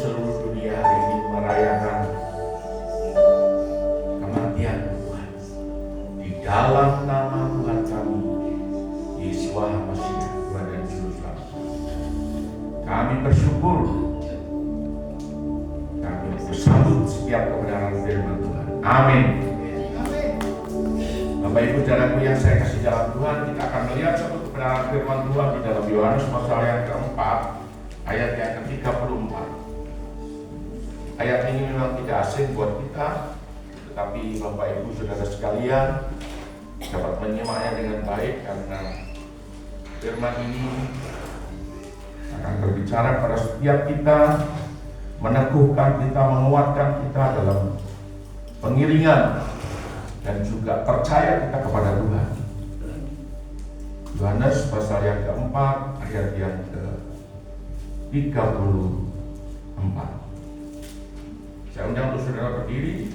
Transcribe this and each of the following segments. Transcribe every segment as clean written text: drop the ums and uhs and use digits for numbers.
seluruh dunia hari ini merayakan kematian Tuhan. Di dalam nama Tuhan kami, Yesus Masih, Tuhan dan Juru Selamat, kami bersyukur. Kami bersambut setiap kebenaran firman Tuhan. Amin. Bapak Ibu saudaraku yang saya kasih dalam Tuhan, kita akan melihat satu kebenaran firman Tuhan di dalam Yohanes pasal yang keempat, ayat yang ke-34. Ayat ini memang tidak asing buat kita, tetapi Bapak Ibu saudara sekalian dapat menyimaknya dengan baik, karena firman ini akan berbicara pada setiap kita, meneguhkan kita, menguatkan kita dalam pengiringan dan juga percaya kita kepada Tuhan. Yohanes pasal yang keempat, ayat yang ke-34. Saya undang untuk saudara berdiri.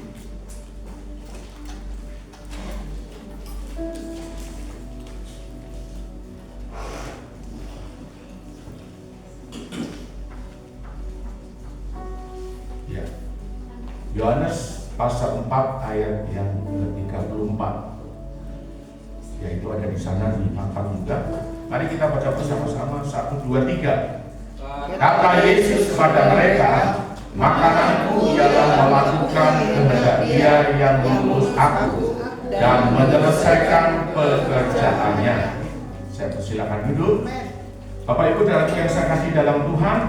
Ya. Yohanes pasal 4 ayat yang ke-34, yaitu ada di sana di papan juga. Mari kita baca bersama-sama, 1, 2, 3. Kata Yesus kepada mereka, makananku ialah melakukan kehendak Dia yang mengutus aku dan menyelesaikan pekerjaannya. Saya persilakan duduk. Bapak Ibu dan yang saya kasih dalam Tuhan,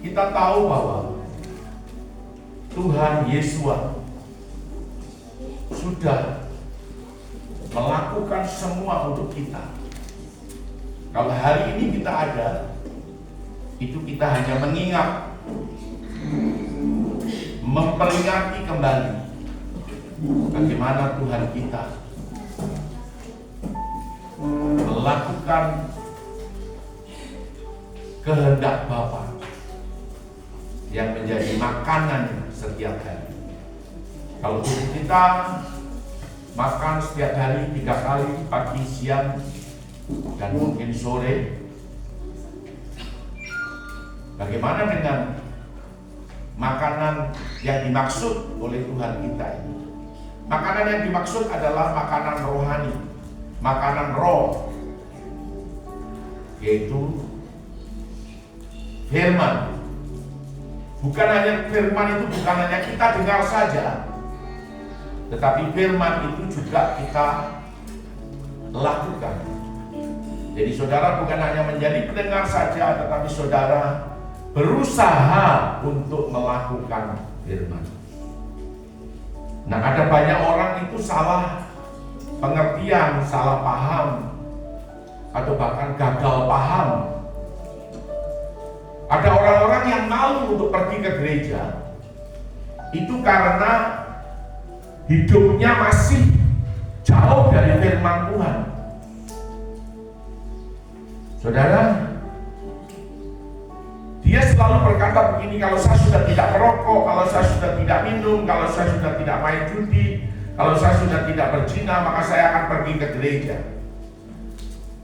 kita tahu bahwa Tuhan Yesus sudah melakukan semua untuk kita. Kalau hari ini kita ada, itu kita hanya mengingat, memperingati kembali bagaimana Tuhan kita melakukan kehendak Bapa yang menjadi makanan setiap hari. Kalau kita makan setiap hari 3 kali, pagi, siang, dan mungkin sore, bagaimana dengan makanan yang dimaksud oleh Tuhan kita ini? Makanan yang dimaksud adalah makanan rohani, makanan roh, yaitu firman. Bukan hanya firman itu, bukan hanya kita dengar saja, tetapi firman itu juga kita lakukan. Jadi saudara bukan hanya menjadi pendengar saja, tetapi saudara berusaha untuk melakukan firman. Nah, ada banyak orang itu salah pengertian, salah paham, atau bahkan gagal paham. Ada orang-orang yang malu untuk pergi ke gereja, itu karena hidupnya masih jauh dari firman Tuhan. Saudara, dia selalu berkata begini, kalau saya sudah tidak merokok, kalau saya sudah tidak minum, kalau saya sudah tidak main judi, kalau saya sudah tidak berzina, maka saya akan pergi ke gereja.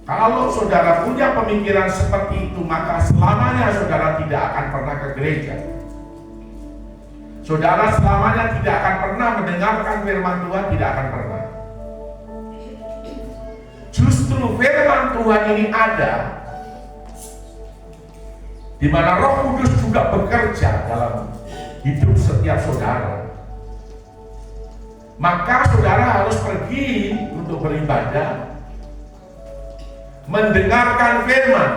Kalau saudara punya pemikiran seperti itu, maka selamanya saudara tidak akan pernah ke gereja. Saudara selamanya tidak akan pernah mendengarkan firman Tuhan, tidak akan pernah. Justru firman Tuhan ini ada, di mana Roh Kudus juga bekerja dalam hidup setiap saudara. Maka saudara harus pergi untuk beribadah, mendengarkan firman.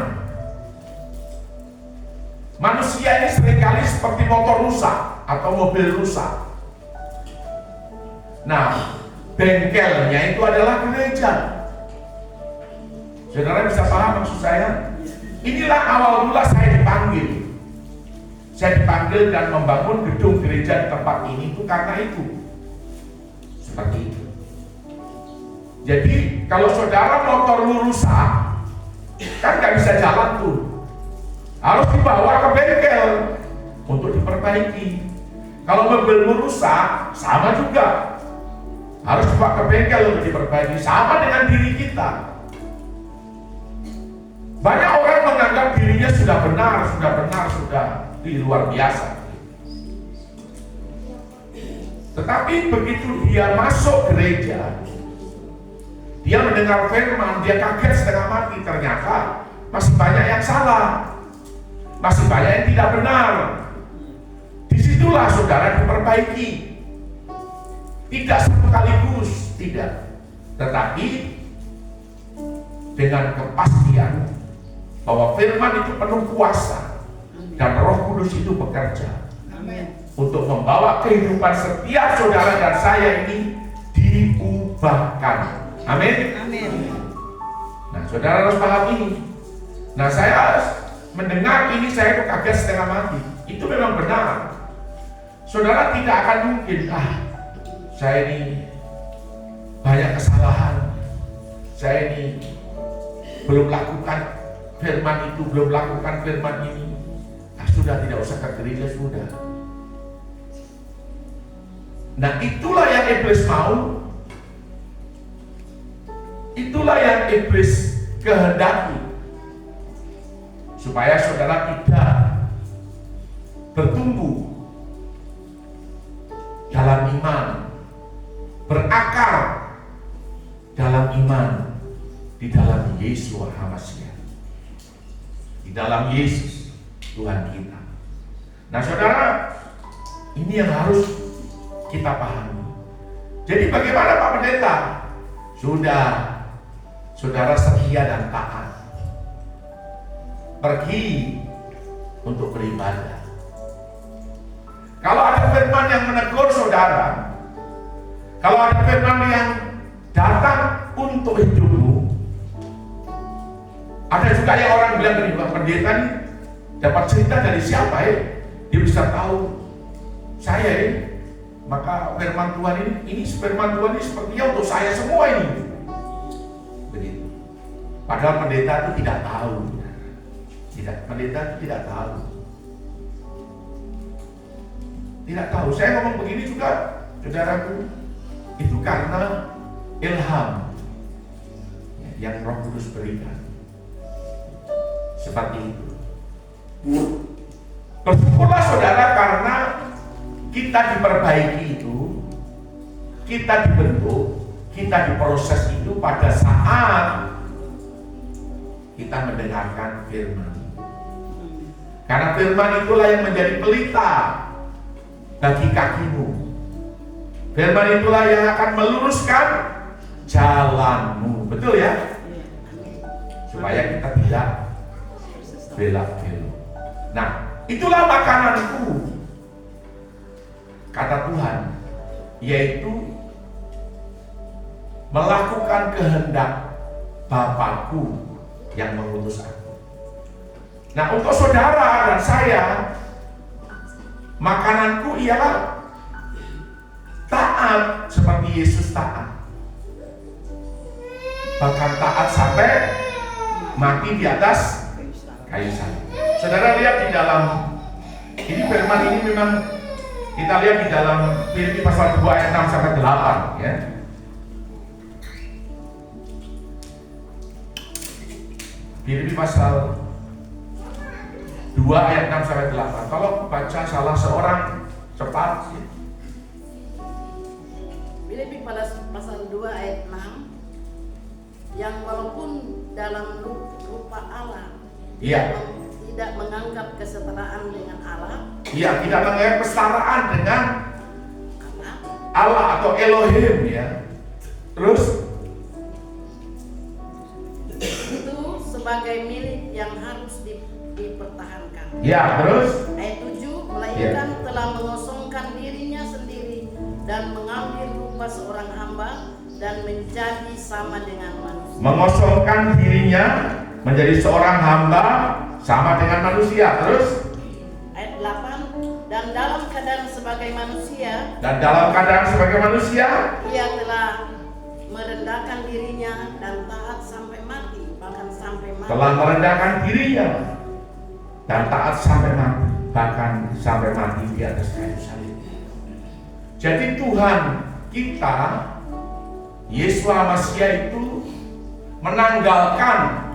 Manusia ini seringkali seperti motor rusak atau mobil rusak. Nah, bengkelnya itu adalah gereja. Saudara bisa paham maksud saya? Inilah awal mula saya dipanggil. Saya dipanggil dan membangun gedung gereja di tempat ini itu karena itu. Seperti itu. Jadi kalau saudara motor lu rusak, kan nggak bisa jalan tuh. Harus dibawa ke bengkel untuk diperbaiki. Kalau mobil lu rusak, sama juga. Harus dibawa ke bengkel untuk diperbaiki. Sama dengan diri kita. Banyak orang menganggap dirinya sudah benar, di luar biasa. Tetapi begitu dia masuk gereja, dia mendengar firman, dia kaget setengah mati. Ternyata masih banyak yang salah, masih banyak yang tidak benar. Disitulah saudara diperbaiki. Tidak satu kaligus, tidak. Tetapi dengan kepastian bahwa firman itu penuh kuasa dan Roh Kudus itu bekerja untuk membawa kehidupan setiap saudara dan saya ini diubahkan. Amin. Nah, saudara harus paham ini. Nah, saya mendengar ini, saya kaget setengah mati. Itu memang benar. Saudara tidak akan mungkin, saya ini banyak kesalahan, saya ini belum lakukan firman itu, belum lakukan firman ini. Sudah tidak usah ke gereja, sudah. Nah, itulah yang iblis mau. Itulah yang iblis kehendaki. Supaya saudara tidak bertumbuh dalam iman, berakar dalam iman di dalam Yesua HaMashiach, di dalam Yesus Tuhan kita. Nah, saudara, ini yang harus kita pahami. Jadi bagaimana Pak Pendeta? Sudah, saudara setia dan taat, pergi untuk beribadah. Kalau ada firman yang menegur saudara, kalau ada firman yang datang untuk hidupmu, ada juga yang orang bilang begini, Pak Pendeta nih dapat cerita dari siapa ya? Dia bisa tahu saya ya. Maka firman Tuhan ini firman Tuhan ini sepertinya untuk saya semua ini. Begitu. Padahal pendeta itu tidak tahu. Pendeta itu tidak tahu. Tidak tahu. Saya ngomong begini juga, saudaraku, itu karena ilham yang Roh Kudus berikan. Seperti itu. Bersyukurlah saudara karena kita diperbaiki itu, kita dibentuk, kita diproses itu pada saat kita mendengarkan firman. Karena firman itulah yang menjadi pelita bagi kakimu. Firman itulah yang akan meluruskan jalanmu. Betul ya? Supaya kita tidak belak-belok. Nah, itulah makananku, kata Tuhan, yaitu melakukan kehendak Bapakku yang mengutus aku. Nah, untuk saudara dan saya, makananku ialah taat seperti Yesus taat. Bahkan taat sampai mati di atas kayu salib. Saudara lihat di dalam ini firman ini memang kita lihat di dalam Filipi pasal 2 ayat 6 sampai 8 ya. Filipi pasal 2 ayat 6 sampai 8. Kalau baca salah seorang cepat. Filipi pasal 2 ayat 6, yang walaupun dalam rupa Allah, tidak menganggap kesetaraan dengan Allah. Iya, tidak menganggap kesetaraan dengan Allah atau Elohim ya. Terus itu sebagai milik yang harus dipertahankan. Ya, terus Ayat 7, melainkan telah mengosongkan dirinya sendiri dan mengambil rupa seorang hamba dan menjadi sama dengan manusia. Mengosongkan dirinya menjadi seorang hamba sama dengan manusia. Terus Ayat 8, dan dalam keadaan sebagai manusia, ia telah merendahkan dirinya dan taat sampai mati, bahkan sampai mati. Telah merendahkan dirinya dan taat sampai mati, bahkan sampai mati di atas kayu salib. Jadi Tuhan kita, Yesus HaMashiach itu menanggalkan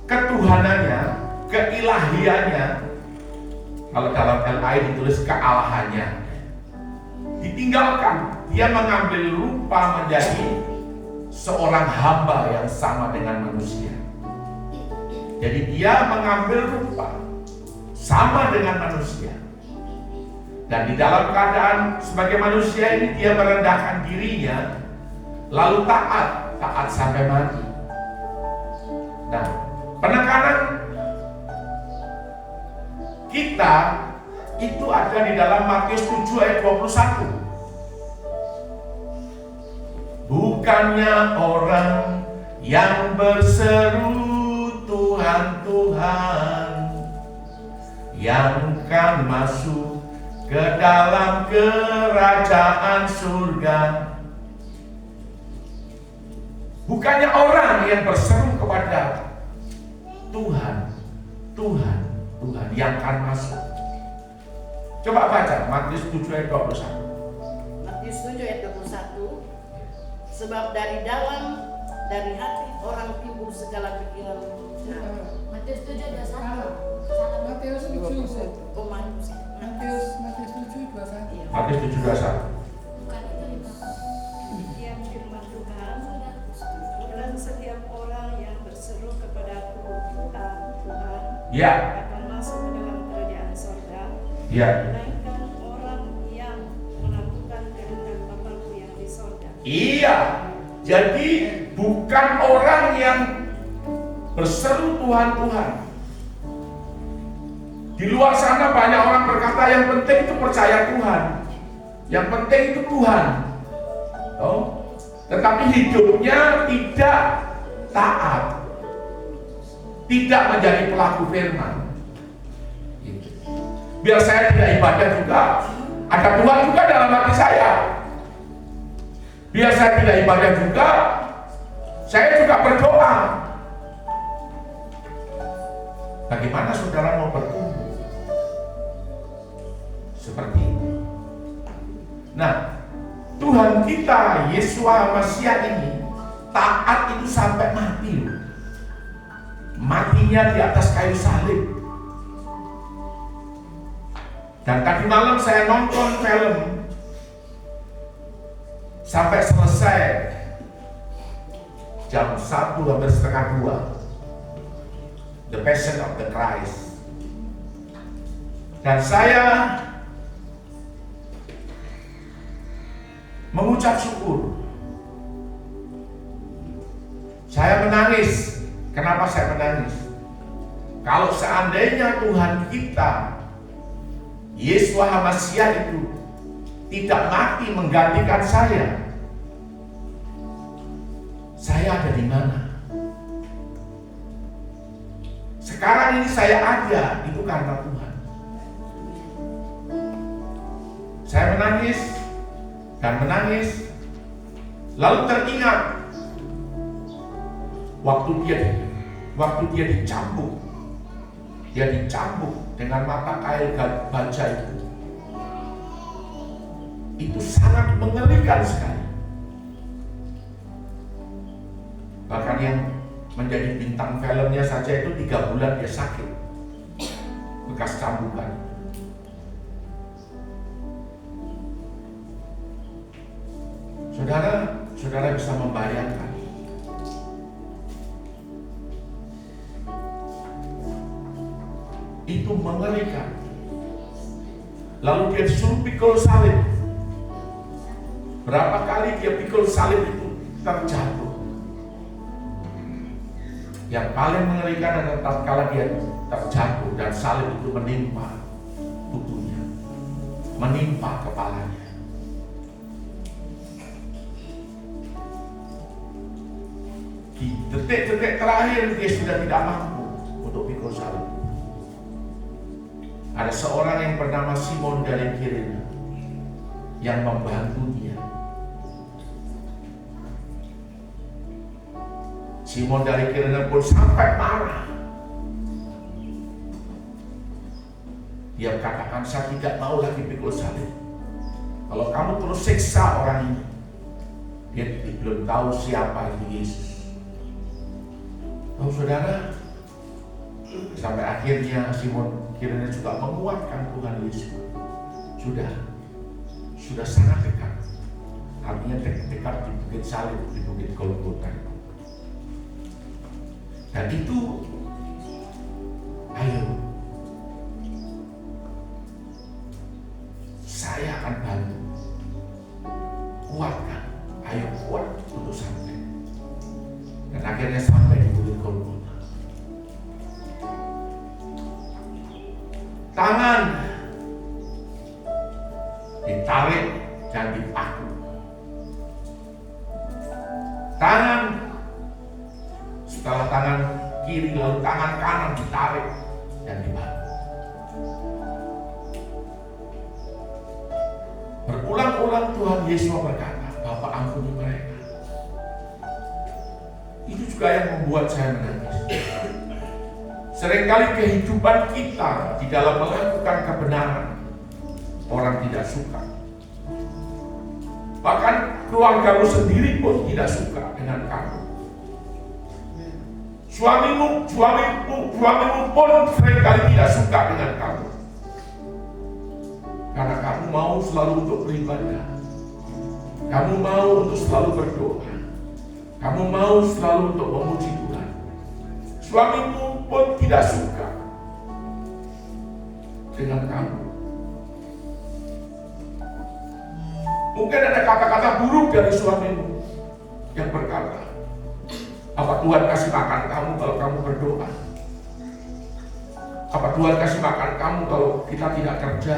ketuhanannya, keilahiannya, kalau dalam LAI ditulis kealahannya, ditinggalkan. Dia mengambil rupa menjadi seorang hamba yang sama dengan manusia. Jadi dia mengambil rupa sama dengan manusia. Dan di dalam keadaan sebagai manusia ini dia merendahkan dirinya, lalu taat sampai mati. Nah, penekanan kita itu ada di dalam Matius 7 ayat 21. Bukannya orang yang berseru Tuhan, Tuhan, yang akan masuk ke dalam kerajaan surga. Bukannya orang yang berseru kepada Tuhan, Tuhan, Tuhan yang akan masuk. Coba baca Matius 7 ayat 21. Matius 7 ayat 21. Sebab dari hati orang timbul segala pikiran. Matius 7 ayat 21. Matius 7 ayat 21. Oh, Matius 7 21. Matius 7 21. Bukan itu di bawah. Yang firman Tuhan, dan setiap orang yang berseru kepadaku, Tuhan, Tuhan, Ya, akan masuk ke dalam kerajaan sorga, ya. melainkan orang yang melakukan kehendak Bapa-Ku yang di sorga. Iya. Jadi bukan orang yang berseru Tuhan, Tuhan. Di luar sana banyak orang berkata yang penting itu percaya Tuhan, yang penting itu Tuhan. Oh, tetapi hidupnya tidak taat, tidak menjadi pelaku firman. Gitu. Biar saya tidak ibadah juga, ada Tuhan juga dalam hati saya. Biar saya tidak ibadah juga, saya juga berdoa. Bagaimana saudara mau bertumbuh? Seperti itu. Nah, Tuhan kita Yeshua Masiah ini taat itu sampai mati loh. Matinya di atas kayu salib. Dan tadi malam saya nonton film sampai selesai jam 1 hampir setengah 2, The Passion of the Christ. Dan saya mengucap syukur. Saya menangis. Kenapa saya menangis? Kalau seandainya Tuhan kita Yeshua HaMashiach itu tidak mati menggantikan saya ada di mana? Sekarang ini saya ada, itu karena Tuhan. Saya menangis dan menangis, lalu teringat waktu dia dicambuk dengan mata kail baja itu sangat mengerikan sekali. Bahkan yang menjadi bintang filmnya saja itu 3 bulan dia sakit bekas cambukan. Saudara bisa membayangkan itu mengerikan. Lalu dia disuruh pikul salib. Berapa kali dia pikul salib itu terjatuh. Yang paling mengerikan adalah tatkala dia terjatuh dan salib itu menimpa tubuhnya, menimpa kepalanya. Di detik-detik terakhir dia sudah tidak mampu untuk pikul salib. Ada seorang yang bernama Simon dari Kirene yang membantu dia. Simon dari Kirene pun sampai marah. Dia katakan, saya tidak mau lagi pikul salib. Kalau kamu terus siksa orang ini, dia belum tahu siapa itu Yesus. Oh saudara, Sampai akhirnya Simon kiranya juga menguatkan Tuhan Yesus. Sudah sangat dekat. Artinya dekat di Bukit Salib, di Bukit Golgota. Dan itu, ayo, saya akan bantu, kuatkan, ayo kuat untuk sampai. Dan akhirnya sampai di Bukit Golgota. Tangan ditarik dan dipaku. Tangan, setelah tangan kiri lalu tangan kanan ditarik dan dipaku. Berulang-ulang Tuhan Yesus berkata, Bapa ampuni mereka. Itu juga yang membuat saya menangis. Seringkali kehidupan kita di dalam melakukan kebenaran, orang tidak suka. Bahkan keluargamu sendiri pun tidak suka dengan kamu. Suamimu pun seringkali tidak suka dengan kamu. Karena kamu mau selalu untuk beribadah. Kamu mau untuk selalu berdoa. Kamu mau selalu untuk memuji Tuhan. Suamimu pun tidak suka dengan kamu. Mungkin ada kata-kata buruk dari suamimu yang berkata, apa Tuhan kasih makan kamu kalau kamu berdoa? Apa Tuhan kasih makan kamu kalau kita tidak kerja?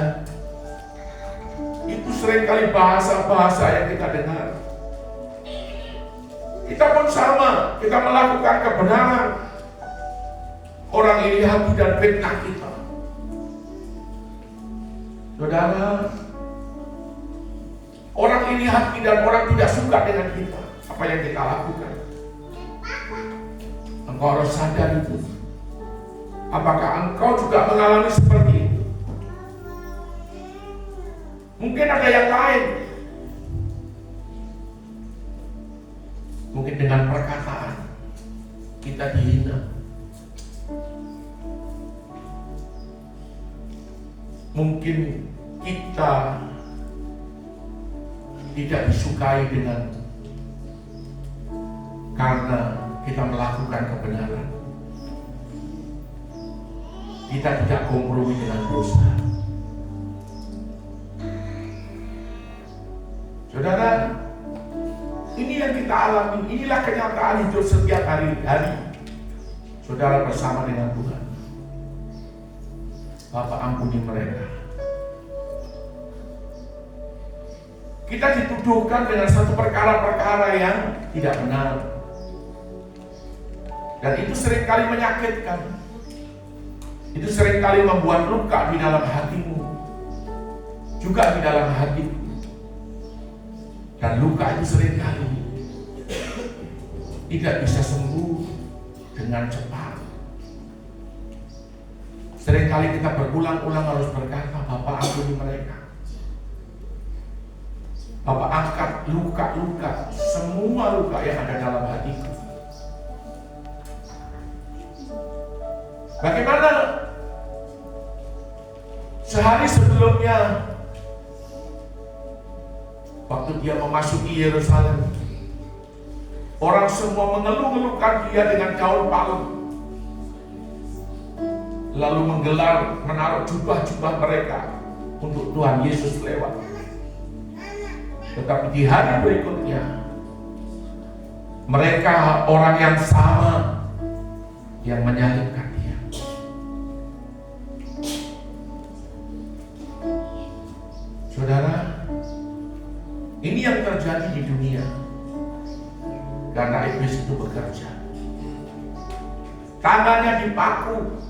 Itu seringkali bahasa-bahasa yang kita dengar. Kita pun sama, kita melakukan kebenaran. Orang iri hati dan fitnah kita. Saudara, orang iri hati dan orang tidak suka dengan kita, apa yang kita lakukan. Engkau harus sadar itu. Apakah engkau juga mengalami seperti itu? Mungkin ada yang lain. Mungkin dengan perkataan kita dihina. Mungkin kita tidak disukai karena kita melakukan kebenaran. Kita tidak kompromi dengan dosa. Saudara, ini yang kita alami, inilah kenyataan hidup setiap hari-hari. Saudara bersama dengan Tuhan. Bapa ampuni mereka. Kita dituduhkan dengan satu perkara-perkara yang tidak benar. Dan itu seringkali menyakitkan. Itu seringkali membuat luka di dalam hatimu. Juga di dalam hatiku. Dan luka itu seringkali tidak bisa sembuh dengan cepat. Seringkali kita berulang-ulang harus berkata, Bapa ampuni mereka. Bapak angkat luka-luka, semua luka yang ada dalam hatiku. Bagaimana sehari sebelumnya, waktu dia memasuki Yerusalem, orang semua mengeluh-ngeluhkan dia dengan daun palem, lalu menaruh jubah-jubah mereka untuk Tuhan Yesus lewat. Tetapi di hari berikutnya, mereka orang yang sama yang menyalibkan dia. Saudara, ini yang terjadi di dunia karena iblis itu bekerja. Tangannya dipaku,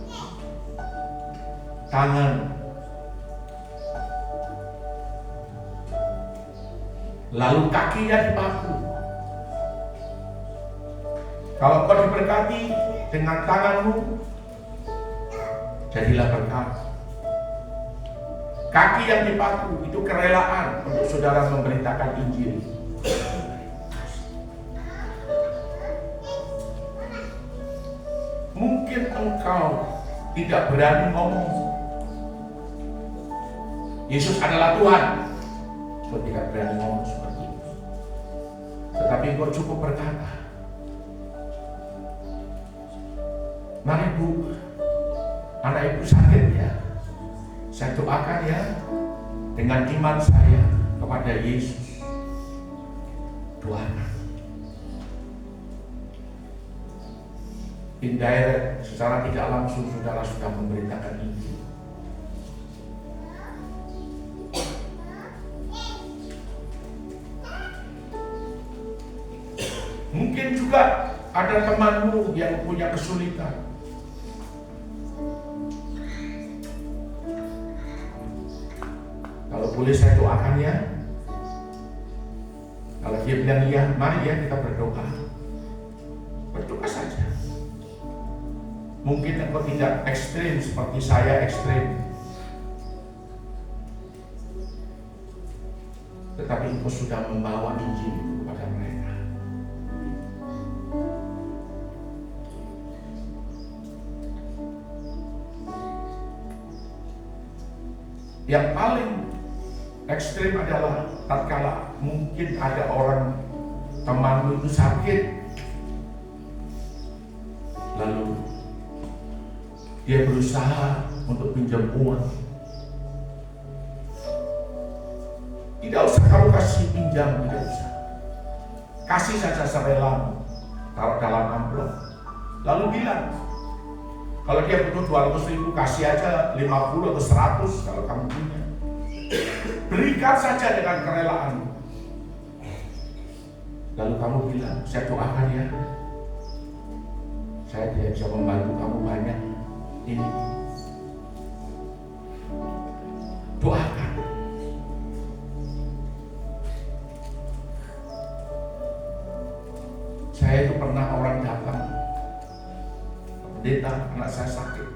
lalu kakinya dipaku. Kalau kau diberkati dengan tanganmu, jadilah berkat. Kaki yang dipaku itu kerelaan untuk saudara memberitakan Injil. Mungkin engkau tidak berani ngomong Yesus adalah Tuhan, engkau tidak berani ngomong seperti itu. Tetapi engkau cukup berkata, mari Bu, anak ibu sakit ya, saya doakan ya dengan iman saya kepada Yesus. Doakan. Indirect, secara tidak langsung saudara sudah memberitakan Injil. Mungkin juga ada temanmu yang punya kesulitan. Kalau boleh saya doakan ya. Kalau dia bilang iya, mari ya kita berdoa. Berdoa saja. Mungkin engkau tidak ekstrim seperti saya ekstrim, tetapi engkau sudah membawa Injil kepada mereka. Yang paling ekstrim adalah tatkala mungkin ada orang temanmu itu sakit, lalu dia berusaha untuk pinjam uang. Tidak usah kamu kasih pinjam, tidak usah. Kasih saja serelamu, taruh dalam amplop. Lalu bilang, kalau dia butuh 200.000, kasih aja 50 atau 100 kalau kamu punya. Berikan saja dengan kerelaanmu. Lalu kamu bilang, saya doakan ya, saya tidak bisa membantu kamu banyak. Ini doakan. Saya itu pernah orang datang, pendeta, anak saya sakit,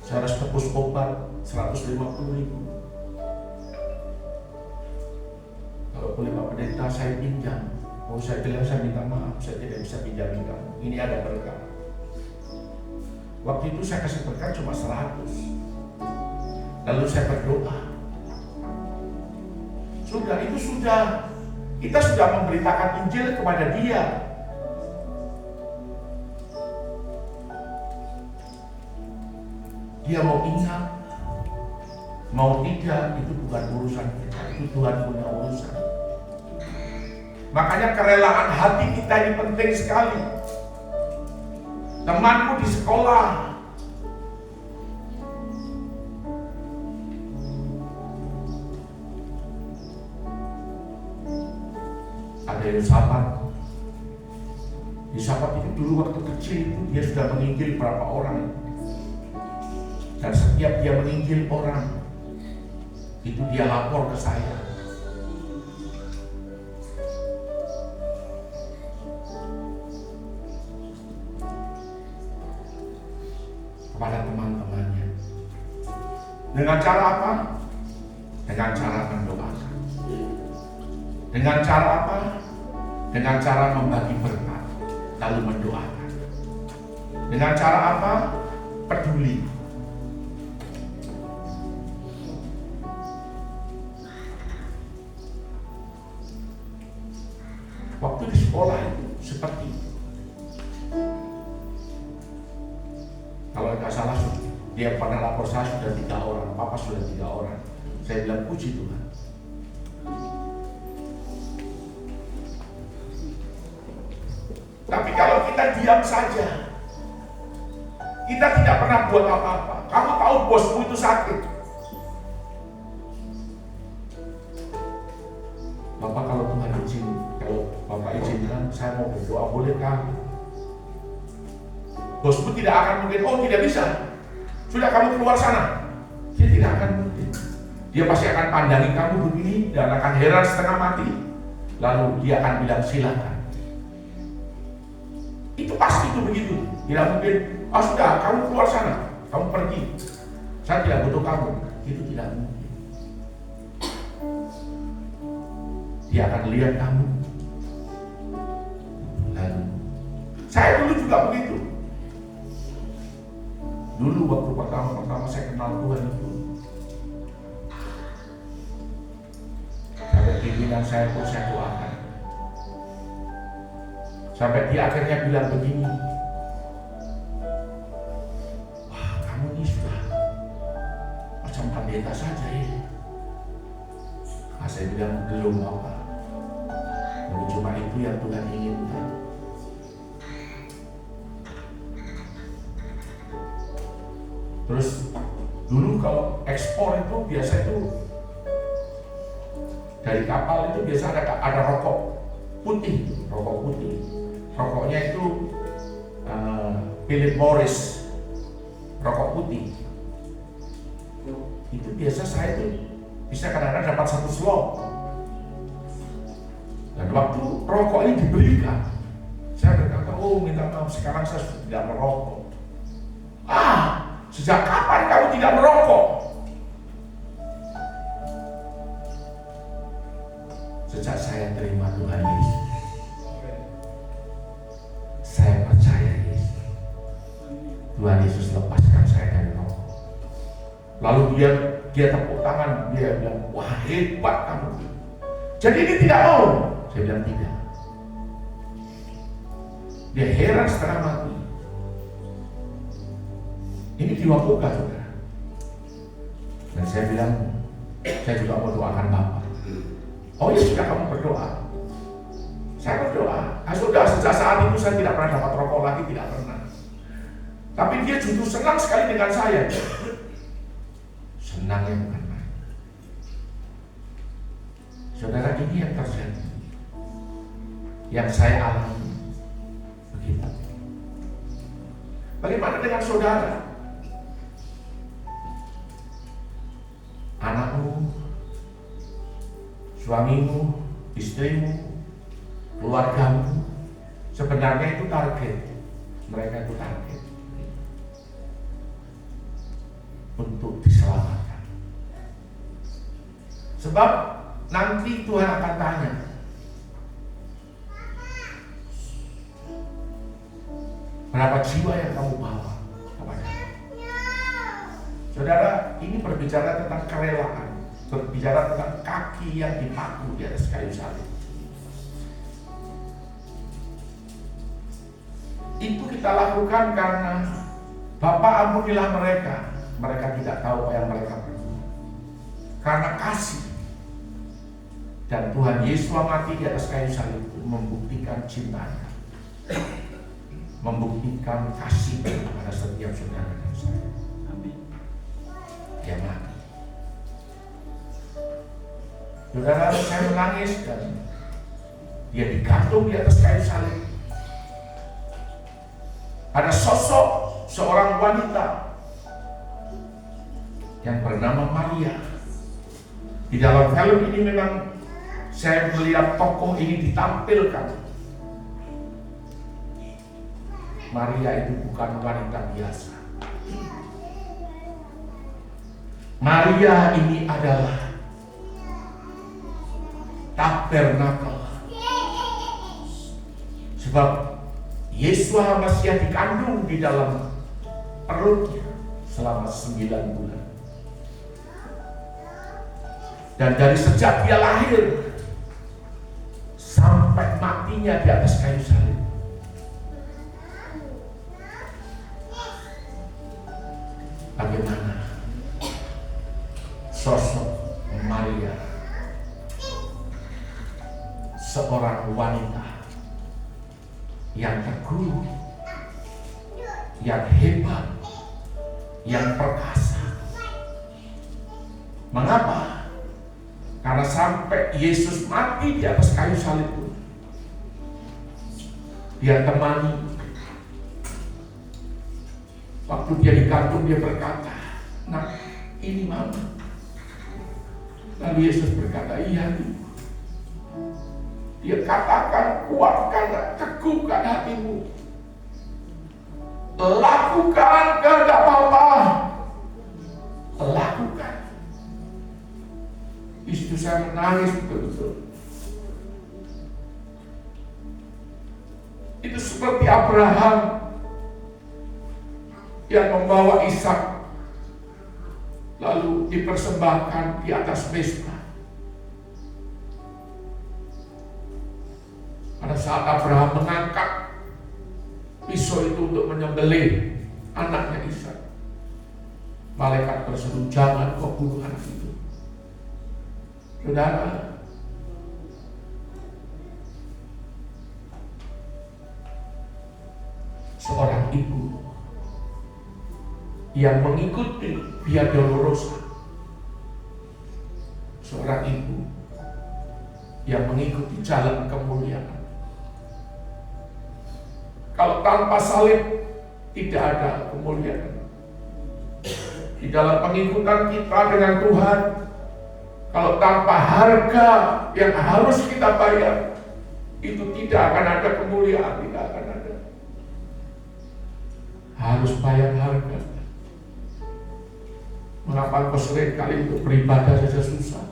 saya harus tebus obat 150.000. Kalau boleh Pak Pendeta saya pinjam. Oh, saya bilang saya minta maaf, saya tidak bisa pinjamin kamu. Ini ada berkah. Waktu itu saya kasih berkat cuma 100. Lalu saya berdoa. Sudah, itu sudah. Kita sudah memberitakan Injil kepada dia. Dia mau ingat, mau tidak, itu bukan urusan kita. Itu Tuhan punya urusan. Makanya kerelaan hati kita ini penting sekali. Temanmu di sekolah, ada Yosafat. Yosafat itu dulu waktu kecil itu dia sudah menginjil berapa orang. Dan setiap dia menginjil orang, itu dia lapor ke saya. Kepada teman-temannya. Dengan cara apa? Dengan cara mendoakan. Dengan cara apa? Dengan cara membagi berkat, lalu mendoakan. Dengan cara apa? Peduli. Waktu di sekolah itu seperti itu. Kalau nggak salah, dia pernah lapor saya sudah 3 orang, papa sudah 3 orang. Saya bilang puji Tuhan. Tapi kalau kita diam saja, kita tidak pernah buat apa-apa. Kamu tahu bosmu itu sakit. Bapak kalau Tuhan izin, kalau Bapak izinkan, saya mau berdoa, bolehkah? Bosmu tidak akan mungkin, oh tidak bisa, sudah kamu keluar sana. Dia tidak akan mungkin. Dia pasti akan pandangi kamu begini dan akan heran setengah mati. Lalu dia akan bilang silakan. Itu pasti itu begitu. Tidak mungkin, oh sudah kamu keluar sana, kamu pergi, saya tidak butuh kamu. Itu tidak mungkin. Dia akan lihat kamu. Lalu saya dulu juga begitu. Dulu waktu pertama saya kenal Tuhan itu, sampai pimpinan saya pun saya doakan. Sampai dia akhirnya bilang begini, wah kamu ini sudah macam pendeta saja ya. Nah, saya bilang belum apa, tapi cuma itu yang Tuhan inginkan. Terus dulu kalau ekspor itu biasa itu dari kapal itu biasa ada rokok putih. Rokoknya itu Philip Morris, rokok putih. Itu biasa saya itu bisa kadang-kadang dapat 1 slot. Dan waktu rokok ini diberikan, saya berkata, oh minta maaf sekarang saya sudah tidak merokok. Sejak kapan kamu tidak merokok? Sejak saya terima Tuhan Yesus, saya percaya Yesus. Tuhan Yesus lepaskan saya dari rokok. Lalu dia tepuk tangan, dia bilang, wah hebat kamu. Jadi ini tidak mau. Saya bilang tidak. Dia heran setengah mati. Ini jiwa buka, saudara. Dan saya bilang, saya juga mau doakan Bapak. Oh ya sudah, kamu berdoa. Saya berdoa. Sudah, sejak saat itu saya tidak pernah dapat rokok lagi, tidak pernah. Tapi dia justru senang sekali dengan saya. Senangnya bukan main. Saudara, ini yang terjadi, yang saya alami begitu. Bagaimana dengan saudara? Anakmu, suamimu, istrimu, keluargamu, sebenarnya itu target. Mereka itu target untuk diselamatkan. Sebab nanti Tuhan akan tanya, berapa jiwa yang kamu bawa kepada? Saudara, ini berbicara tentang kerelaan, berbicara tentang kaki yang dipaku di atas kayu salib. Itu kita lakukan karena Bapa ampunilah mereka, mereka tidak tahu apa yang mereka perbuat. Karena kasih. Dan Tuhan Yesus mati di atas kayu salib itu membuktikan cintanya, membuktikan kasih kepada setiap saudara dan saya. Dia mati. Saudara, saya menangis dan dia digantung di atas kayu salib. Ada sosok seorang wanita yang bernama Maria. Di dalam film ini memang saya melihat tokoh ini ditampilkan. Maria itu bukan wanita biasa. Maria ini adalah tabernakel. Sebab Yesus Masiah dikandung di dalam perutnya selama 9 bulan. Dan dari sejak dia lahir sampai matinya di atas kayu salib, bagaimana sosok Maria, seorang wanita yang teguh, yang hebat, yang perkasa. Mengapa? Karena sampai Yesus mati di atas kayu salib pun dia temani. Waktu dia digantung, dia berkata, "Nah, ini mama." Lalu Yesus berkata, "Iya, Ibu." Dia katakan, "Kuatkan, teguhkan hatimu. Lakukan kehendak Bapa. Lakukan." Itu saya menangis betul-betul. Itu seperti Abraham. yang membawa Ishak lalu dipersembahkan di atas pesta. Pada saat Abraham mengangkat pisau itu untuk menyembelih anaknya Ishak, malaikat berseru, jangan kau bunuh anak itu. Saudara, seorang ibu yang mengikuti Via Dolorosa, seorang ibu yang mengikuti jalan kemuliaan. Kalau tanpa salib tidak ada kemuliaan. Di dalam pengikutan kita dengan Tuhan, kalau tanpa harga yang harus kita bayar, itu tidak akan ada kemuliaan, tidak akan ada. Harus bayar harga. Mengapa kau sering kali untuk beribadah saja susah?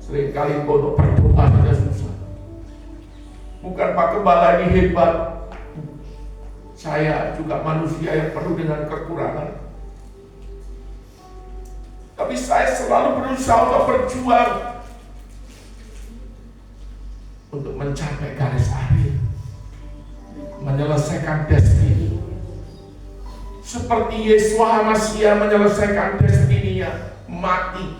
Sering kali kau untuk berdoa saja susah? Bukan Pak Gembala ini hebat. Saya juga manusia yang penuh dengan kekurangan. Tapi saya selalu berusaha untuk berjuang untuk mencapai garis akhir, menyelesaikan destiny. Seperti Yesus Hamasiah menyelesaikan destininya, mati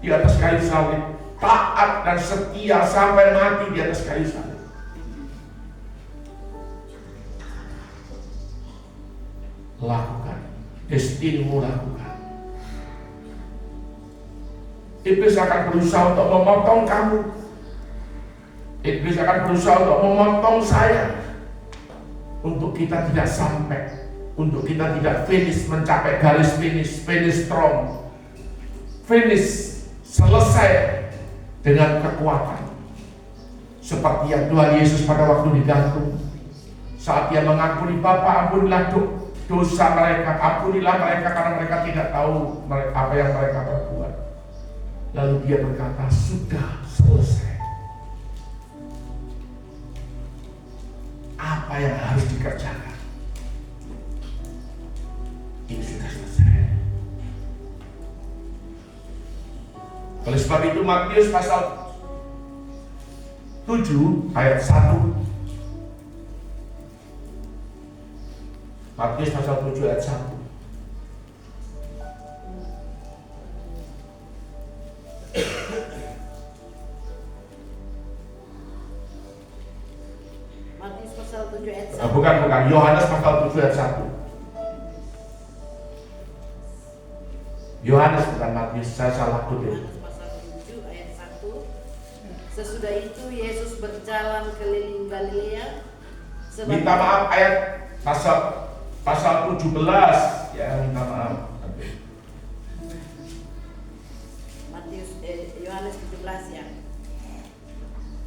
di atas kayu salib, taat dan setia sampai mati di atas kayu salib. Lakukan, destinimu lakukan. Iblis akan berusaha untuk memotong kamu. Iblis akan berusaha untuk memotong saya, untuk kita tidak sampai, untuk kita tidak finish, mencapai garis finish, finish strong, finish selesai dengan kekuatan. Seperti yang Tuhan Yesus pada waktu digantung, saat dia mengampuni, Bapa ampunilah dosa mereka, ampunilah mereka karena mereka tidak tahu apa yang mereka perbuat. Lalu dia berkata, sudah selesai. Apa yang harus dikerjakan? Ini sudah selesai. Oleh sebab itu Matius pasal 7 ayat 1. Matius pasal 7 ayat 1. Matius pasal 7 ayat 1. Bukan, Yohanes pasal 7 ayat 1. Yohanes bukan Matius, saya salah kutip. Yohanes pasal 7 ayat 1. Sesudah itu Yesus berjalan keliling Galilea. Minta maaf ayat pasal 17 ya, minta maaf. Yohanes 17 ya.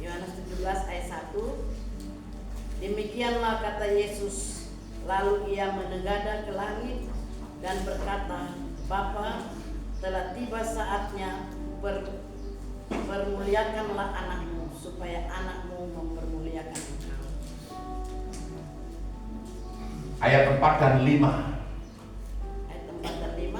Yohanes 17 ayat 1. Demikianlah kata Yesus, lalu ia menegadah ke langit dan berkata, Bapa, telah tiba saatnya, permuliakanlah anakmu, supaya anakmu mempermuliakan engkau. Ayat 4 dan 5. Ayat 4 dan 5.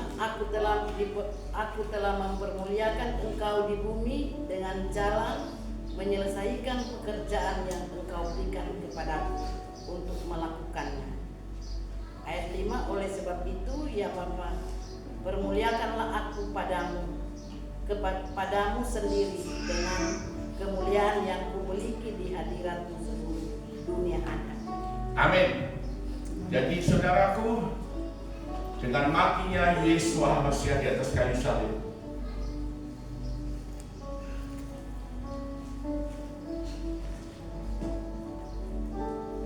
Aku telah mempermuliakan engkau di bumi dengan jalan menyelesaikan pekerjaan yang engkau berikan kepadaku untuk melakukannya. Ayat 5. Oleh sebab itu, ya Bapa, permuliakanlah aku kepadamu sendiri dengan kemuliaan yang kumiliki di hadiratmu sebelum dunia ada. Amin. Jadi saudaraku, dengan matinya Yesus Hamasiah di atas kayu salib,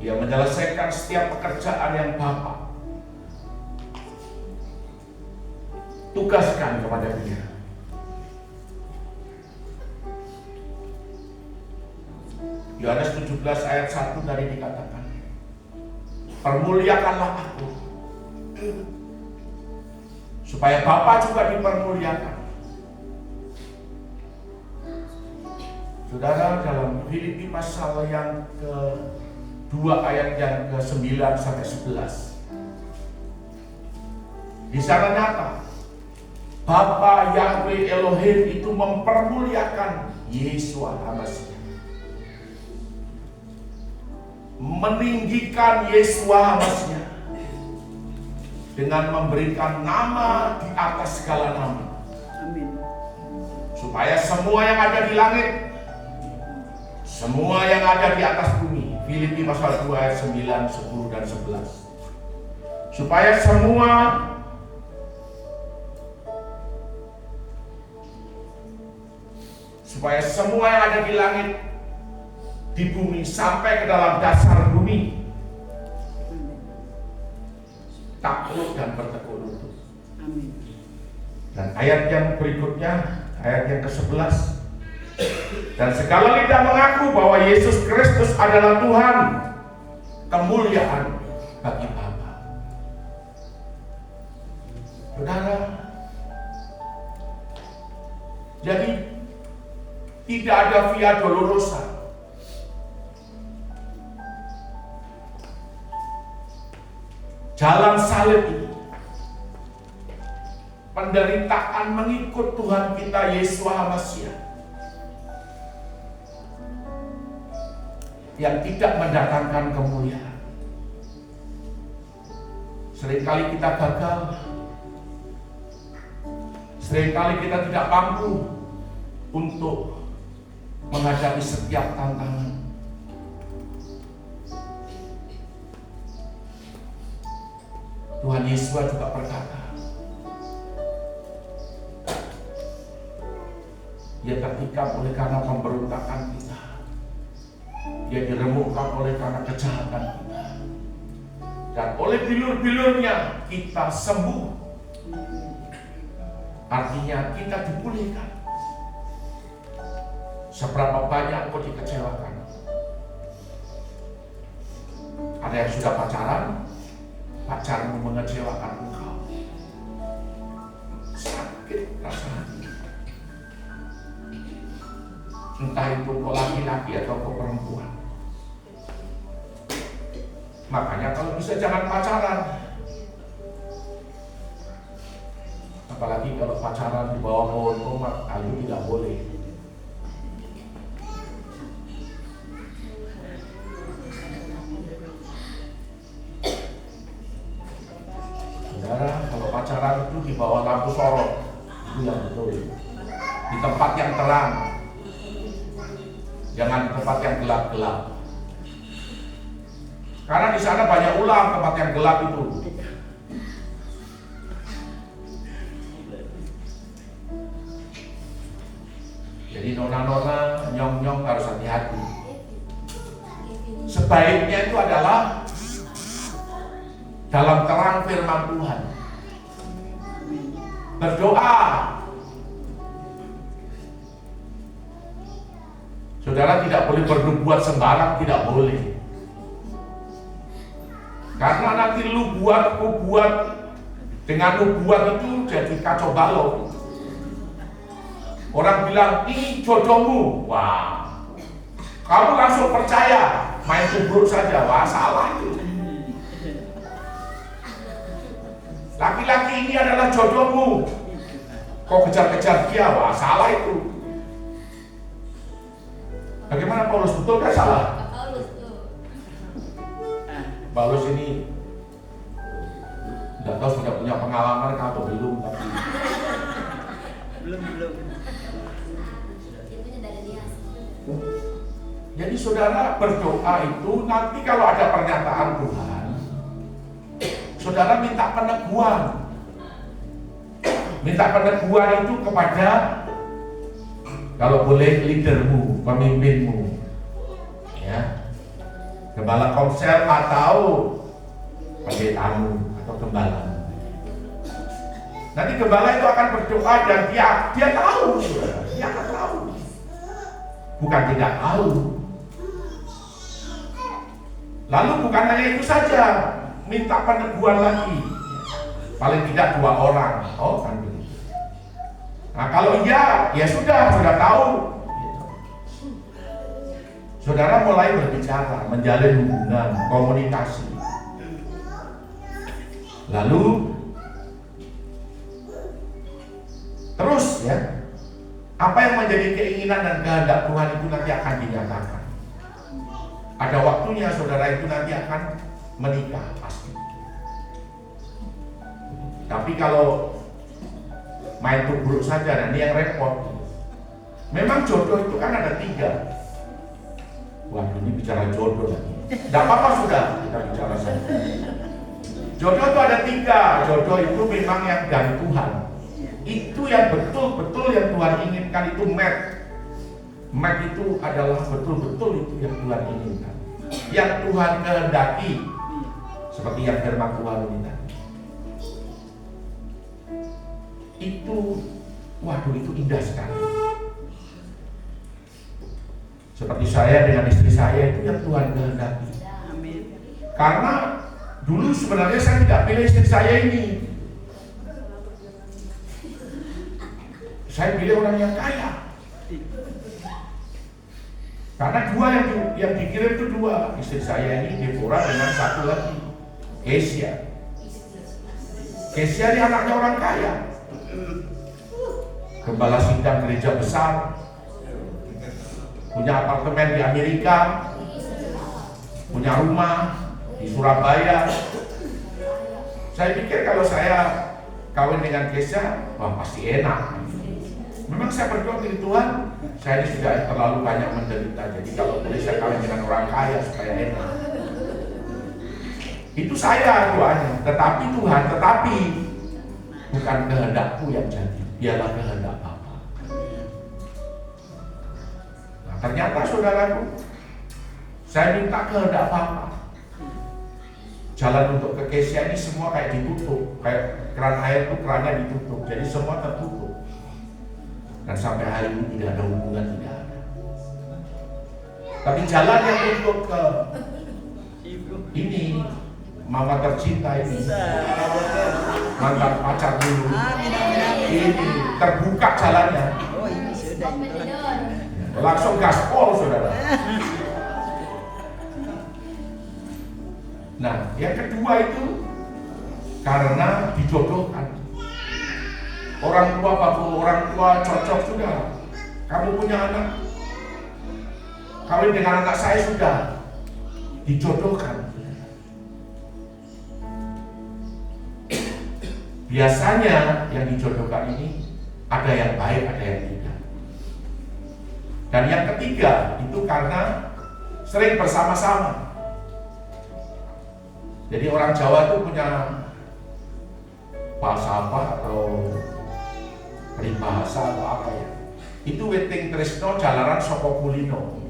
dia menyelesaikan setiap pekerjaan yang Bapa tugaskan kepada dia. Yohanes 17 ayat 1 tadi dikatakan, permuliakanlah aku, supaya Bapa juga dipermuliakan. Saudara, dalam Filipi pasal yang ke-2 ayat yang ke-9 sampai 11, Di sana nyata Bapa Yahweh Elohim itu mempermuliakan Yeshua HaMashiach, meninggikan Yeshua HaMashiach dengan memberikan nama di atas segala nama. Amin. Supaya semua yang ada di langit, semua yang ada di atas bumi, Filipi pasal 2 ayat 9, 10 dan 11. Supaya semua yang ada di langit, di bumi, sampai ke dalam dasar bumi takluk dan bertekuk lutut. Amin. Dan ayat yang berikutnya, ayat yang ke-11, dan segala lidah mengaku bahwa Yesus Kristus adalah Tuhan, kemuliaan bagi Bapa. Saudara, jadi tidak ada via dolorosa. Jalan salib ini, penderitaan mengikut Tuhan kita Yesus HaMashiach yang tidak mendatangkan kemuliaan. Seringkali kita gagal, seringkali kita tidak mampu untuk menghadapi setiap tantangan. Tuhan Yesus juga berkata, Dia tertikam oleh karena pemberontakan kita, Dia diremukkan oleh karena kejahatan kita, dan oleh bilur-bilurnya kita sembuh. Artinya kita dipulihkan. Seberapa banyak engkau dikecewakan? Ada yang sudah pacaran, pacarmu mengecewakan engkau, sakit rasa hati. Entah itu kau laki-laki atau kau perempuan. Makanya kalau bisa jangan pacaran. Apalagi kalau pacaran di bawah pohon tomat, kayu tidak boleh. Saudara, kalau pacaran itu di bawah lampu sorot, itu yang betul. Di tempat yang terang, jangan di tempat yang gelap-gelap. Karena di sana banyak ular, tempat yang gelap itu. Jadi nona-nona, nyong-nyong harus hati-hati. Sebaiknya itu adalah dalam terang firman Tuhan. Berdoa. Saudara tidak boleh bernubuat sembarang, tidak boleh. Karena nanti lu buat dengan nubuat itu jadi kacau balau. Orang bilang ini jodohmu, wah, kamu langsung percaya, main tubruk saja, wah salah itu. Laki-laki ini adalah jodohmu, kau kejar-kejar dia, wah salah itu. Bagaimana Paulus, betul kan salah? Paulus ini tidak tahu sudah punya pengalaman atau belum, tapi belum. Jadi saudara berdoa itu nanti kalau ada pernyataan Tuhan, saudara minta peneguhan. Minta peneguhan itu kepada, kalau boleh, leadermu, pemimpinmu, ya, gembala komsel atau pendetamu atau gembalamu. Nanti gembala itu akan berdoa dan dia tahu, dia akan tahu, bukan tidak tahu. Lalu bukan hanya itu saja, minta peneguhan lagi, paling tidak 2 orang. Oh kan begitu. Nah kalau iya, ya sudah tahu. Saudara mulai berbicara, menjalin hubungan, komunikasi. Lalu Apa yang menjadi keinginan dan kehendak Tuhan itu nanti akan dinyatakan. Ada waktunya saudara itu nanti akan menikah pasti. Tapi kalau main tubruk saja, nah ini yang repot. Memang jodoh itu kan ada 3. Wah, ini bicara jodoh lagi. Tidak apa-apa sudah, kita bicara saja. Jodoh itu ada 3. Jodoh itu memang yang dari Tuhan. Itu yang betul-betul yang Tuhan inginkan, itu match. Match itu adalah betul-betul itu yang Tuhan inginkan. Yang Tuhan kehendaki. Seperti yang firman Tuhan ini tadi. Itu, waduh, itu indah sekali. Seperti saya dengan istri saya, itu yang Tuhan kehendaki. Karena dulu sebenarnya saya tidak pilih istri saya ini. Saya pilih orang yang kaya. Karena 2 yang dikirim itu 2. Istri saya ini Deborah dengan satu lagi, Kesia. Kesia ini anaknya orang kaya. Gembala sidang gereja besar, punya apartemen di Amerika, punya rumah di Surabaya. Saya pikir kalau saya kawin dengan Kesia, wah pasti enak. Memang saya berdoa ke Tuhan, saya ini sudah terlalu banyak menderita, jadi kalau boleh saya kawin dengan orang kaya supaya enak. Itu saya doanya. Tetapi Tuhan, bukan kehendakku yang jadi, biarlah kehendak Bapa. Nah, ternyata saudaraku, saya minta kehendak Bapa. Jalan untuk ke Kesia ini semua kayak ditutup, kayak keran air itu kerannya ditutup, jadi semua tertutup. Dan sampai hari ini tidak ada hubungan, tidak ada. Tapi jalan yang untuk ke ini, mama tercinta ini, mantan pacar dulu, ini terbuka jalannya. Langsung gaspol saudara. Nah, yang kedua itu karena dijodohkan. Orang tua cocok sudah. Kamu punya anak, kawin dengan anak saya sudah. Dijodohkan. Biasanya yang dijodohkan ini ada yang baik, ada yang tidak. Dan yang ketiga itu karena sering bersama-sama. Jadi orang Jawa itu punya bahasa apa atau peribahasa atau apa ya? Itu weting tresno jalaran saka kulino.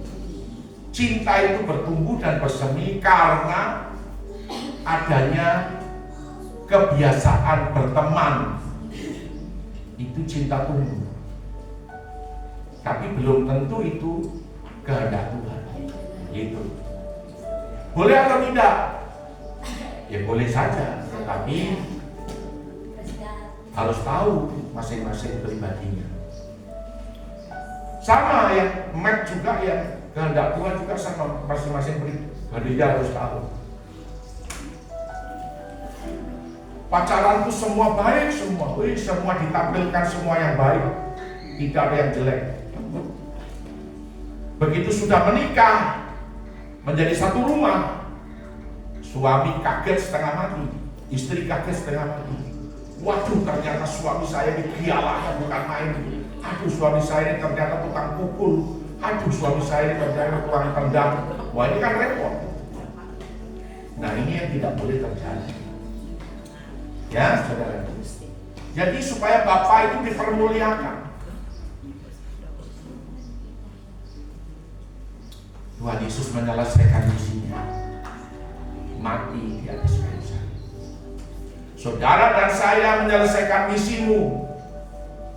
Cinta itu bertumbuh dan bersemi karena adanya kebiasaan berteman. Itu cinta tumbuh. Tapi belum tentu itu kehendak Tuhan. Gitu. Boleh atau tidak? Ya boleh saja, tetapi harus tahu masing-masing pribadinya. Sama yang match juga, yang kehendak Tuhan juga sama, masing-masing pribadinya harus tahu. Pacaran itu semua baik semua, semua ditampilkan semua yang baik, tidak ada yang jelek. Begitu sudah menikah, menjadi satu rumah, suami kaget setengah mati, istri kaget setengah mati. Waduh, ternyata suami saya ini dialahnya bukan main. Aduh, suami saya ini ternyata tukang pukul. Aduh, suami saya ini ternyata tukang tendang. Wah, ini kan repot. Nah, ini yang tidak boleh terjadi. Ya, saudara. Jadi supaya Bapak itu dipermuliakan. Tuhan Yesus menyelesaikan misinya. Mati di atas kayu salib. Saudara dan saya menyelesaikan misimu.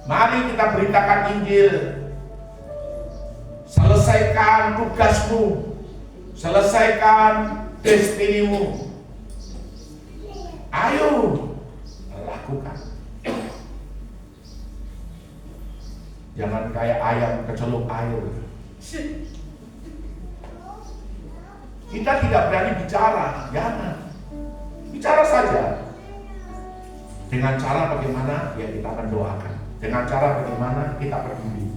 Mari kita beritakan Injil. Selesaikan tugasmu. Selesaikan destinimu. Ayo, lakukan. Jangan kayak ayam kecelup air. Kita tidak berani bicara, jangan. Bicara saja. Dengan cara bagaimana, ya kita mendoakan. Dengan cara bagaimana, kita peduli.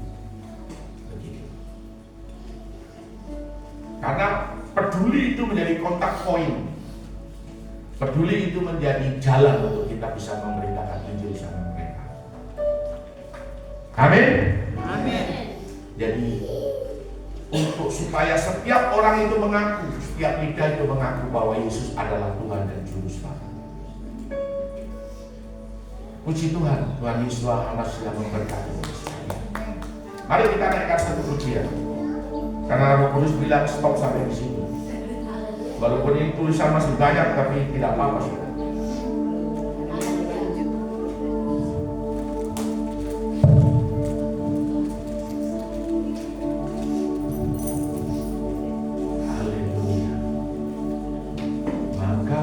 Karena peduli itu menjadi kontak poin. Peduli itu menjadi jalan untuk kita bisa memberitakan Injil sama mereka. Amin. Amin. Jadi untuk supaya setiap orang itu mengaku, setiap lidah itu mengaku bahwa Yesus adalah Tuhan dan Juru Selamat. Puji Tuhan, Tuhan Yesus sudah memberkati. Mari kita naikkan satu pujian. Karena Roh Kudus bilang stop sampai di sini. Walaupun ini tulisan masih banyak, tapi tidak apa-apa. Haleluya. Maka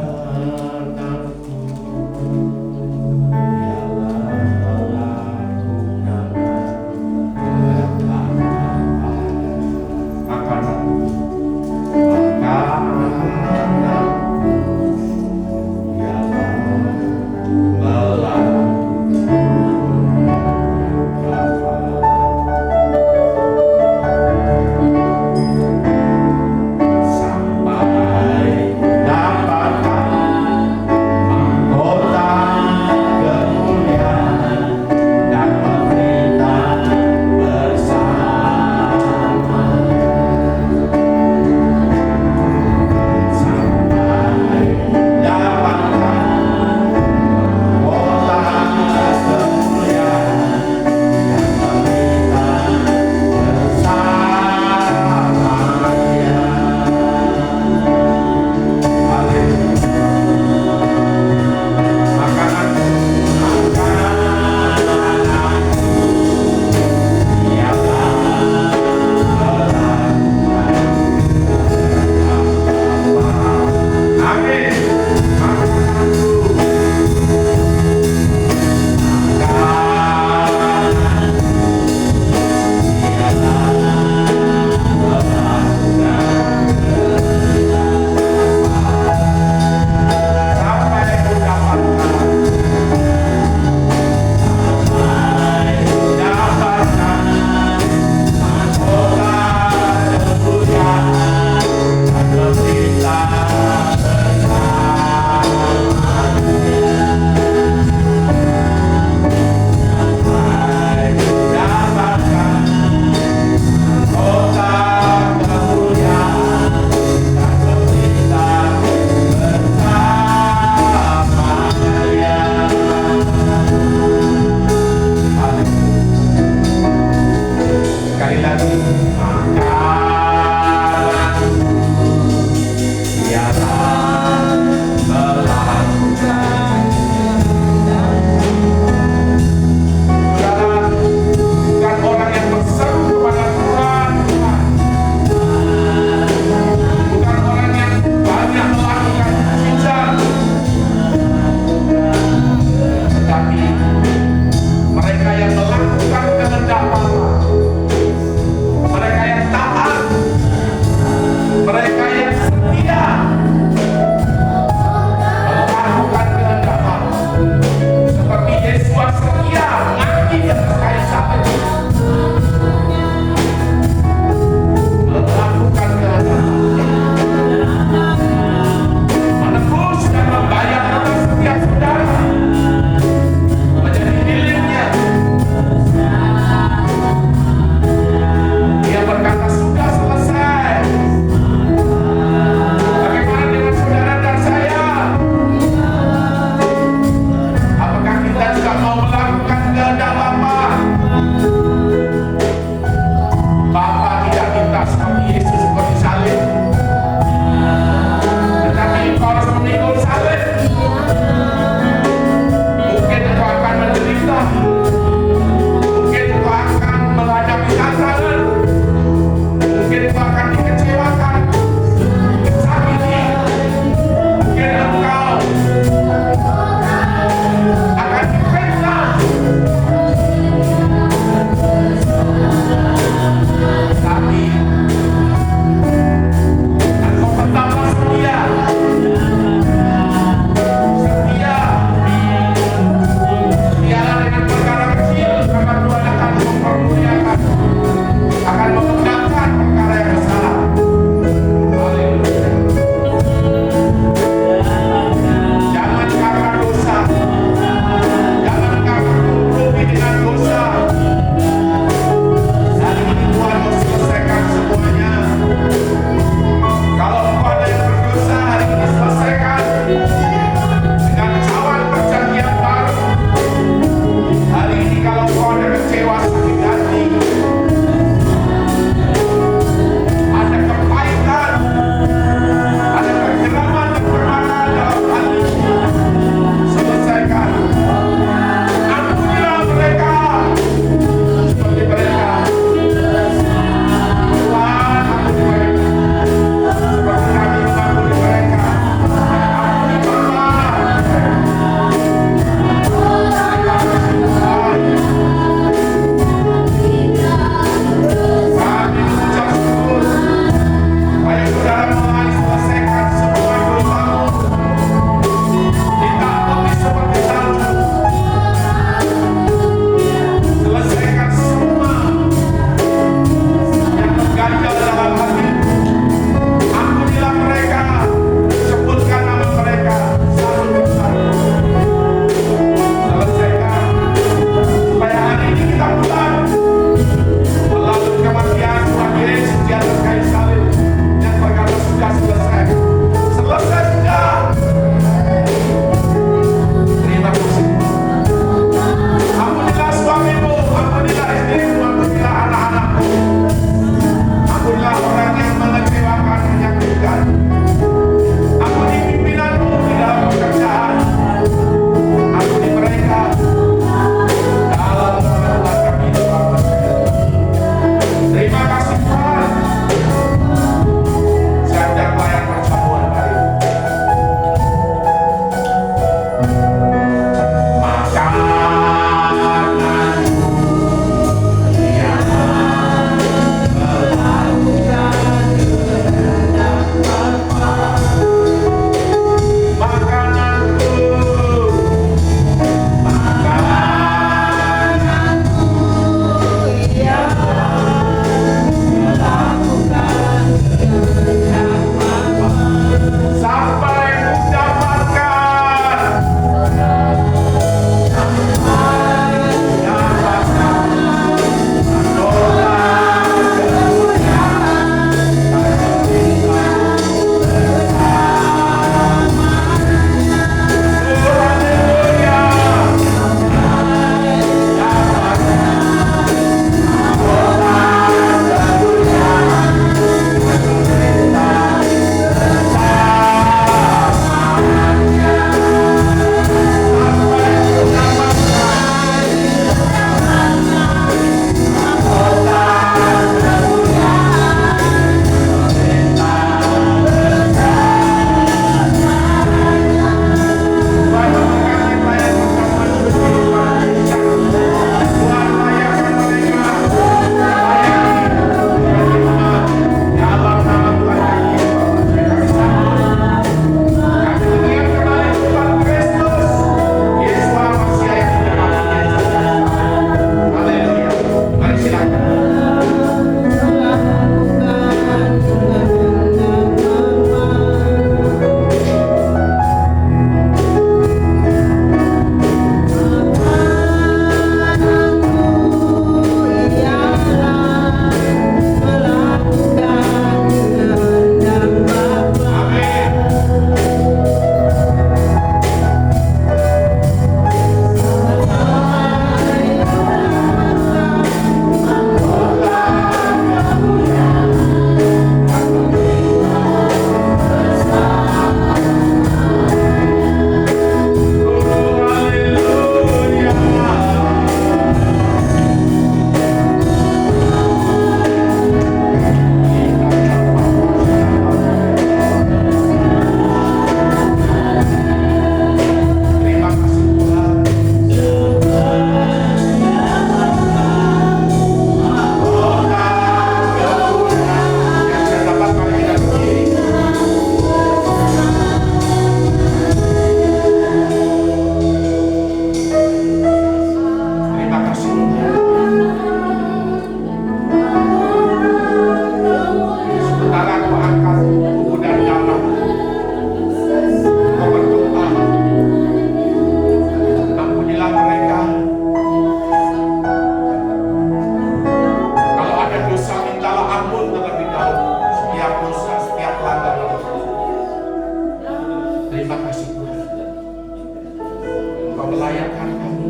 layakan kami.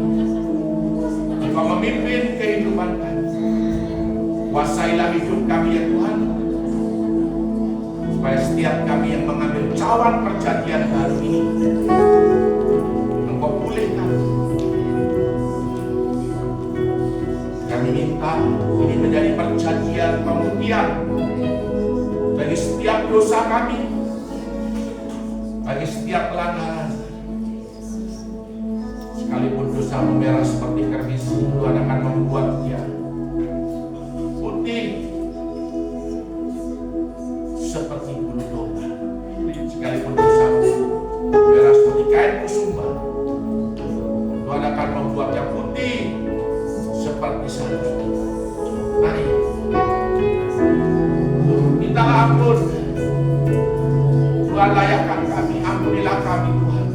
Engkau memimpin kehidupan kami. Kuasailah hidup kami ya Tuhan, supaya setiap kami yang mengambil cawan perjanjian baru ini, Engkau pulihkan. Kami minta ini menjadi perjanjian pemutihan bagi setiap dosa kami, bagi setiap pelanggaran. Sekalipun dosa memerah seperti keris, Tuhan akan membuat dia putih seperti bulu domba. Sekalipun dosa merah seperti kain kusuma, Tuhan akan membuatnya putih seperti salju. Mari mintalah ampun. Tuhan layakan kami, ampunilah kami Tuhan.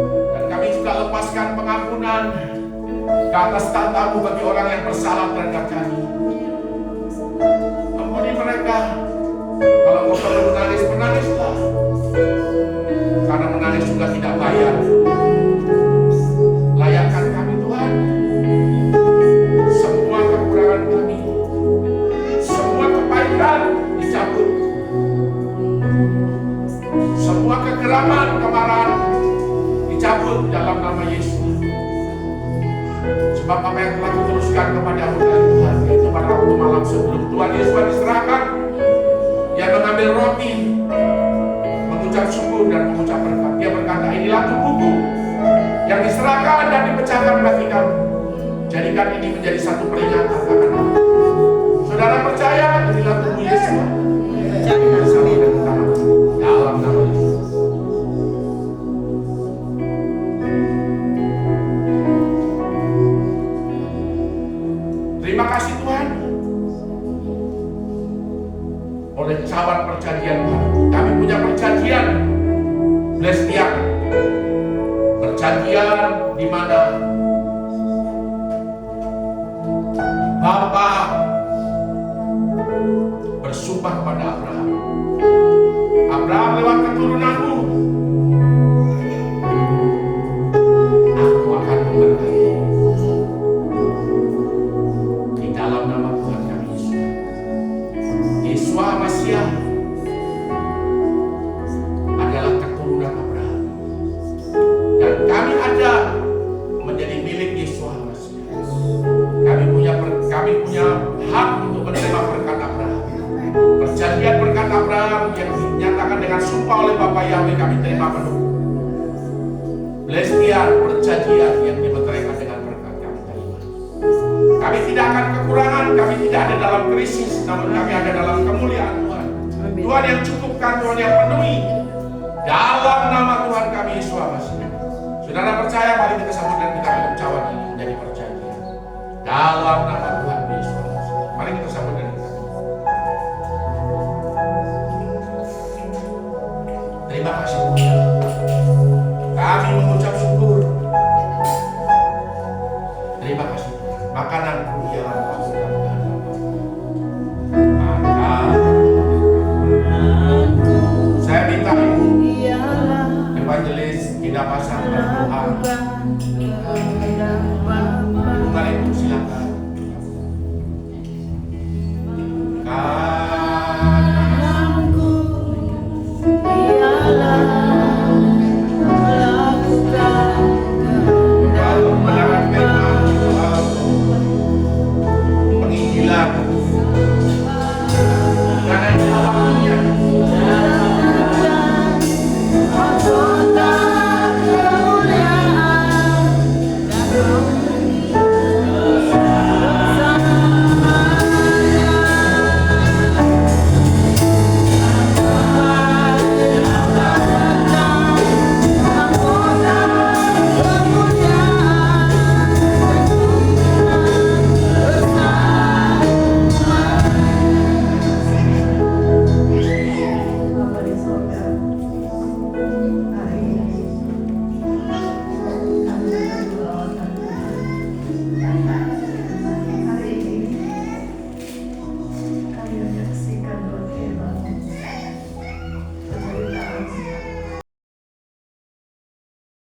Dan kami juga lepaskan pengampunan ke atas tahta-Mu bagi orang yang bersalah terhadap kami. Ampuni mereka. Kalau Engkau perlu menangis, menangislah. Karena menangis juga tidak bayar. Layakan kami Tuhan. Semua kekurangan kami, semua kepahitan dicabut. Semua kegeraman, kemarahan dicabut dalam nama Yesus. Sebab apa yang telah diteruskan kepadamu dari Tuhan, yaitu pada waktu malam sebelum Tuhan Yesus diserahkan, Dia mengambil roti, mengucap syukur dan mengucap berkat. Dia berkata, inilah tubuhku yang diserahkan dan dipecahkan bagi kamu. Jadikan ini menjadi satu peringatan akan aku. Saudara percaya, inilah tubuh Yesus. Bersama dengan kita dalam nama Yesus. Terima kasih Tuhan. Oleh cawan perjanjian baru, kami punya perjanjian Blestian. Perjanjian di mana Bapa bersumpah kepada Abraham, Abraham lewat keturunanmu aku akan memberkati. Di dalam nama Tuhan kami Yesus, Yeshua Masiah adalah keturunan Abraham, dan kami ada menjadi milik Yeshua Masiah. Kami punya hak untuk menerima berkat Abraham. Perjanjian berkat Abraham yang dinyatakan dengan sumpah oleh Bapa Yahweh kami terima penuh. Blestian, perjanjian yang dimeteraikan dengan berkat kami terima. Kami tidak akan kekurangan, kami tidak ada dalam krisis, namun kami ada dalam kemuliaan Tuhan. Tuhan yang cukupkan, Tuhan yang penuhi. Dalam nama Tuhan kami Yesus Masiah. Saudara percaya, mari kita sambut dan kita minum cawan ini menjadi perjanjian. Dalam nama Tuhan Yesus Masiah. Mari kita sambut dan kita. Terima kasih Tuhan. Kami mengucap syukur. Terima kasih Tuhan. Makananku ialah pasukan saya minta Ibu Evangelis tidak pasang berdoa. Mari Ibu silakan.